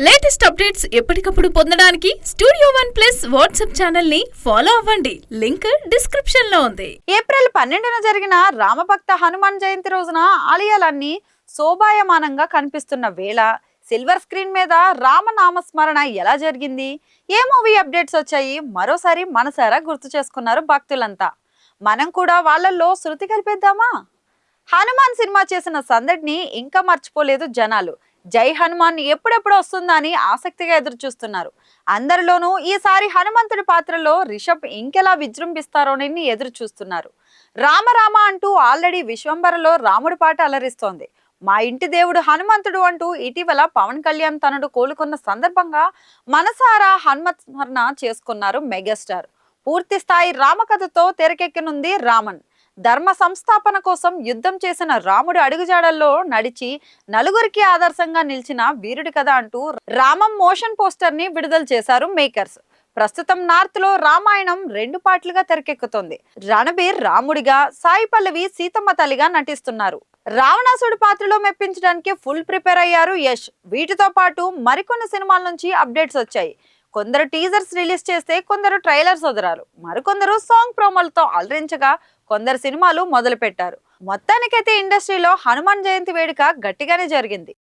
Latest updates ఎప్పటికప్పుడు పొందడానికి studio one plus WhatsApp channel ని ఫాలో అవ్వండి. లింక్ డిస్క్రిప్షన్ లో ఉంది. ఏప్రిల్ 12న జరిగిన రామభక్త హనుమాన్ జయంతి రోజున ఆలయాలన్నీ శోభాయమానంగా కనిపిస్తున్న వేళ సిల్వర్ స్క్రీన్ మీద రామనామస్మరణ ఎలా జరిగింది, ఏ మూవీ అప్డేట్స్ వచ్చాయి మరోసారి మనసారా గుర్తు చేసుకున్నారు భక్తులంతా. మనం కూడా వాళ్ళల్లో శృతి కలిపేద్దామా? హనుమాన్ సినిమా చేసిన సందడిని ఇంకా మర్చిపోలేదు జనాలు. జై హనుమాన్ ఎప్పుడెప్పుడు వస్తుందా అని ఆసక్తిగా ఎదురు చూస్తున్నారు. అందరిలోనూ ఈసారి హనుమంతుడి పాత్రలో రిషబ్ ఇంకెలా విజృంభిస్తారోనని ఎదురు చూస్తున్నారు. రామ రామ అంటూ ఆల్రెడీ విశ్వంబరలో రాముడి పాట అలరిస్తోంది. మా ఇంటి దేవుడు హనుమంతుడు అంటూ ఇటీవల పవన్ కళ్యాణ్ తనడు కోలుకున్న సందర్భంగా మనసారా హనుమత్ స్మరణ చేసుకున్నారు మెగాస్టార్. పూర్తి స్థాయి రామకథతో తెరకెక్కనుంది రామన్. ధర్మ సంస్థాపన కోసం యుద్ధం చేసిన రాముడి అడుగుజాడల్లో నడిచి నలుగురికి ఆదర్శంగా నిలిచిన వీరుడి కథ అంటూ రామం మోషన్ పోస్టర్ ని విడుదల చేశారు మేకర్స్. ప్రస్తుతం నార్త్ లో రామాయణం 2 పార్ట్లుగా తెరకెక్కుతోంది. రణబీర్ రాముడిగా, సాయి పల్లవి సీతమ్మ తల్లిగా నటిస్తున్నారు. రావణాసుడి పాత్రలో మెప్పించడానికి ఫుల్ ప్రిపేర్ అయ్యారు యష్. వీటితో పాటు మరికొన్ని సినిమాల నుంచి అప్డేట్స్ వచ్చాయి. కొందరు టీజర్స్ రిలీజ్ చేస్తే కొందరు ట్రైలర్స్ వదిలారు. మరికొందరు సాంగ్ ప్రోమోలతో అలరించగా కొందరు సినిమాలు మొదలు పెట్టారు. మొత్తానికైతే ఇండస్ట్రీలో హనుమాన్ జయంతి వేడుక గట్టిగానే జరిగింది.